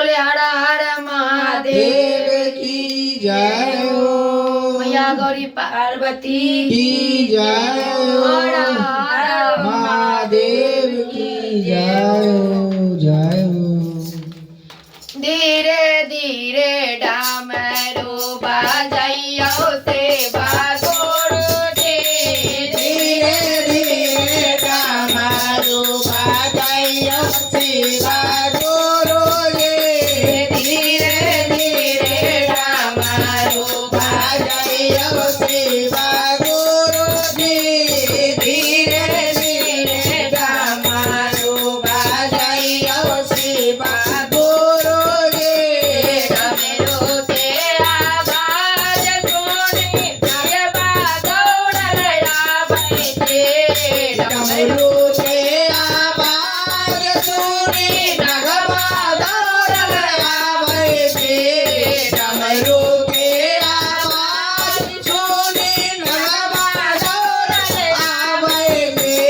बोले हर हर महादेव देव की जय हो। मैया गौरी पार्वती की जय हो। हर हर महादेव की जय हो। जय हो। धीरे धीरे डामरू बजाइयो सेवा गुरुजी धीरे धीरे डमरू बजाइयो सेवा गुरुजी। धीरे धीरे डामरू बजाइयो सेवा गुरुजी। धीरे धीरे डमरू बजाइयो सेवा गुरुजी। डमरू से आवाज सुनी जयबा दौड़ल आबै छे डमरू के आवाज सुनी नगवा दौड़ल आबै छे। डमरू के आवाज सुनी नगवा दौड़ल आबै छे।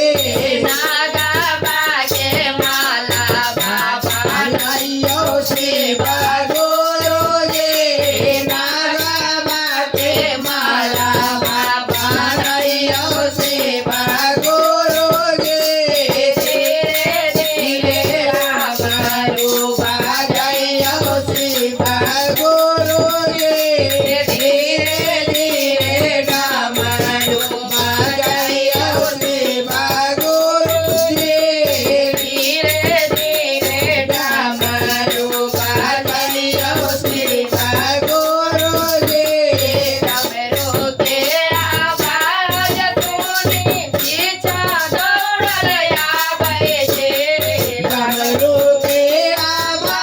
नागबा के माला बाबा नैयो सेवा गुरुजी। नागबा के माला बाबा नैयो सेवा गुरुजी। धीरे धीरे डमरू बजाइयो सेवा गुरुजी। धीरे धीरे डमरू बजाइयो सेवा गुरुजी। धीरे धीरे डमरू बजाइयो सेवा गुरुजी। डमरू के आवाज सुनी पीछा दौड़ल आबै छे डमरू के आवाज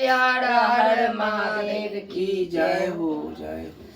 हर हर महादेव की जय हो जय हो।